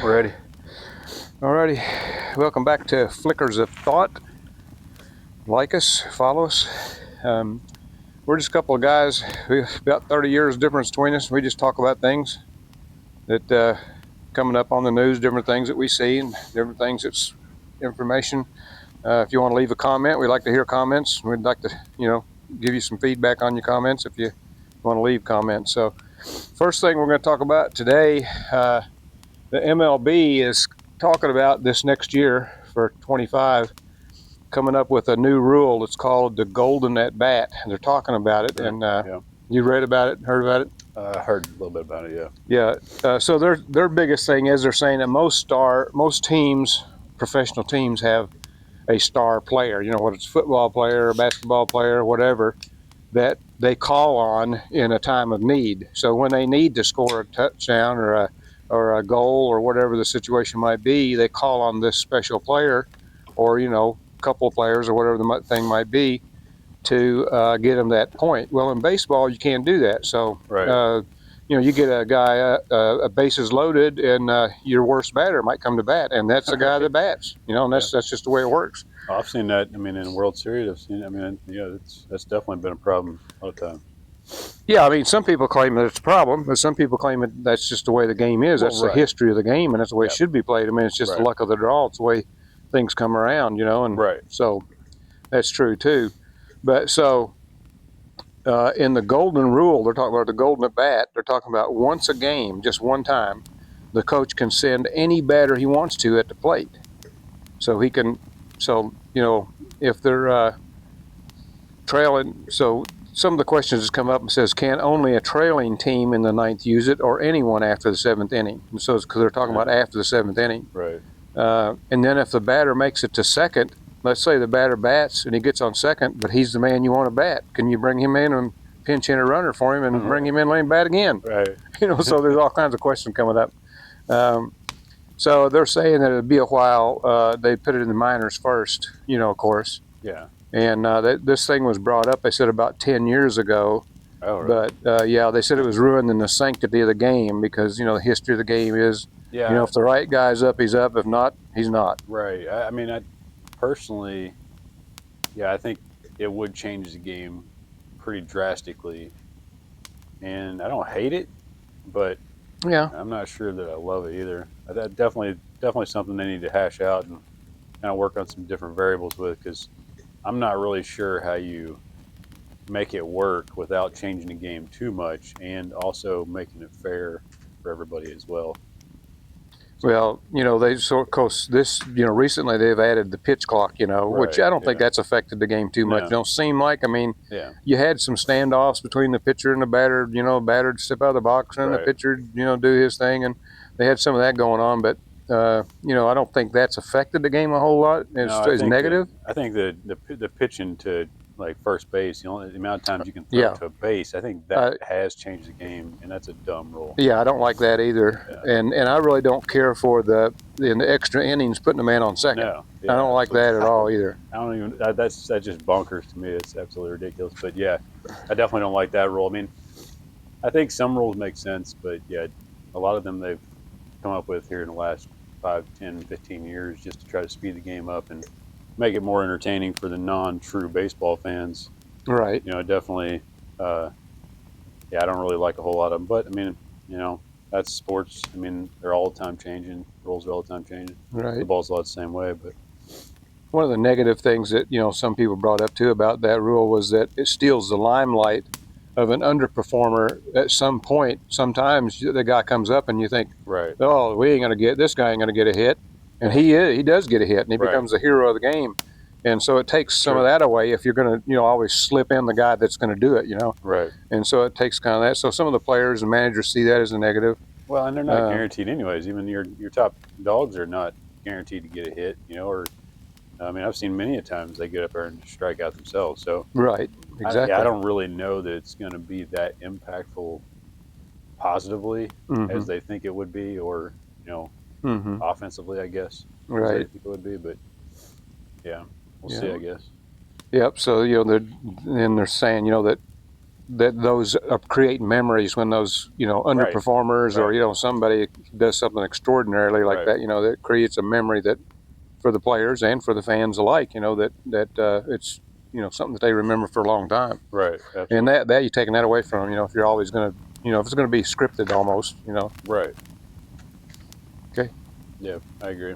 We're ready. Alrighty, welcome back to Flickers of Thought. Like us, follow us. We're just a couple of guys. We've about 30 years difference between us. We just talk about things that coming up on the news, different things that we see, and different things that's information. If you want to leave a comment, we'd like to hear comments. We'd like to, give you some feedback on your comments if you want to leave comments. So, first thing we're going to talk about today, the MLB is talking about this next year for 25 coming up with a new rule. It's called the golden at bat, and they're talking about it. And Yeah. you read about it, heard about it? I heard a little bit about it. Yeah. So their biggest thing is they're saying that most teams, professional teams, have a star player. Whether it's a football player, a basketball player, whatever, that they call on in a time of need. So when they need to score a touchdown or a goal or whatever the situation might be, they call on this special player, or couple of players or whatever the thing might be, to get them that point. Well, in baseball, you can't do that. So, Right. You get a guy, a bases loaded, and your worst batter might come to bat, and that's the guy that bats. And that's just the way it works. I've seen that. I mean, in the World Series, I've seen. I mean, yeah, that's definitely been a problem a lot of times. Yeah, I mean, some people claim that it's a problem, but some people claim that that's just the way the game is. That's Right. the history of the game, and that's the way it should be played. I mean, it's just the luck of the draw. It's the way things come around, and Right. so that's true too. But so in the golden rule, they're talking about the golden at bat. They're talking about once a game, just one time, the coach can send any batter he wants to at the plate. So he can, if they're trailing, so some of the questions that come up and says, can only a trailing team in the ninth use it, or anyone after the seventh inning? And so it's because they're talking about after the seventh inning. Right. And then if the batter makes it to second, let's say the batter bats and he gets on second, but he's the man you want to bat. Can you bring him in and pinch in a runner for him and bring him in, let him bat again? Right. So there's all kinds of questions coming up. So they're saying that it'll be a while. They put it in the minors first, of course. Yeah. And this thing was brought up, they said, about 10 years ago. Oh, really? But, they said it was ruining the sanctity of the game because, the history of the game is, if the right guy's up, he's up. If not, he's not. Right. I mean, I personally, I think it would change the game pretty drastically. And I don't hate it, but I'm not sure that I love it either. That definitely something they need to hash out and kind of work on some different variables with, because I'm not really sure how you make it work without changing the game too much and also making it fair for everybody as well. Well, they of course this, recently they've added the pitch clock, which I don't think that's affected the game too much. No. It don't seem like. I mean, you had some standoffs between the pitcher and the batter. Batter would step out of the box and the pitcher, do his thing, and they had some of that going on. But I don't think that's affected the game a whole lot. It's negative. I think the pitching to like first base, the amount of times you can throw to a base, I think that has changed the game, and that's a dumb rule. Yeah, I don't like that either, and I really don't care for in the extra innings putting a man on second. No, I don't like that at all either. I don't even. That's just bonkers to me. It's absolutely ridiculous. But I definitely don't like that rule. I mean, I think some rules make sense, but a lot of them they've come up with here in the last 5, 10, 15 years just to try to speed the game up and make it more entertaining for the non-true baseball fans. Right. Definitely. I don't really like a whole lot of them, but I mean, that's sports. I mean, they're all the time changing. Rules are all the time changing. Right. The ball's a lot the same way, but one of the negative things that some people brought up too about that rule was that it steals the limelight of an underperformer at some point. Sometimes the guy comes up and you think, oh, this guy ain't gonna get a hit. And he does get a hit, and he becomes the hero of the game. And so it takes some of that away if you're going to, always slip in the guy that's going to do it, Right. And so it takes kind of that. So some of the players and managers see that as a negative. Well, and they're not guaranteed anyways. Even your top dogs are not guaranteed to get a hit, or, I mean, I've seen many a times they get up there and strike out themselves. So right, exactly. I don't really know that it's going to be that impactful positively as they think it would be, or, offensively, I guess. Right. I think it would be, but we'll see, I guess. Yep. So they're saying that that those create memories when those, you know, underperformers or, you know, somebody does something extraordinarily like that, you know, that creates a memory that for the players and for the fans alike, you know, that it's, you know, something that they remember for a long time. Right. Absolutely. And that you're taking that away from them, you know, if you're always going to, you know, if it's going to be scripted almost, you know. Right. Okay. Yeah, I agree.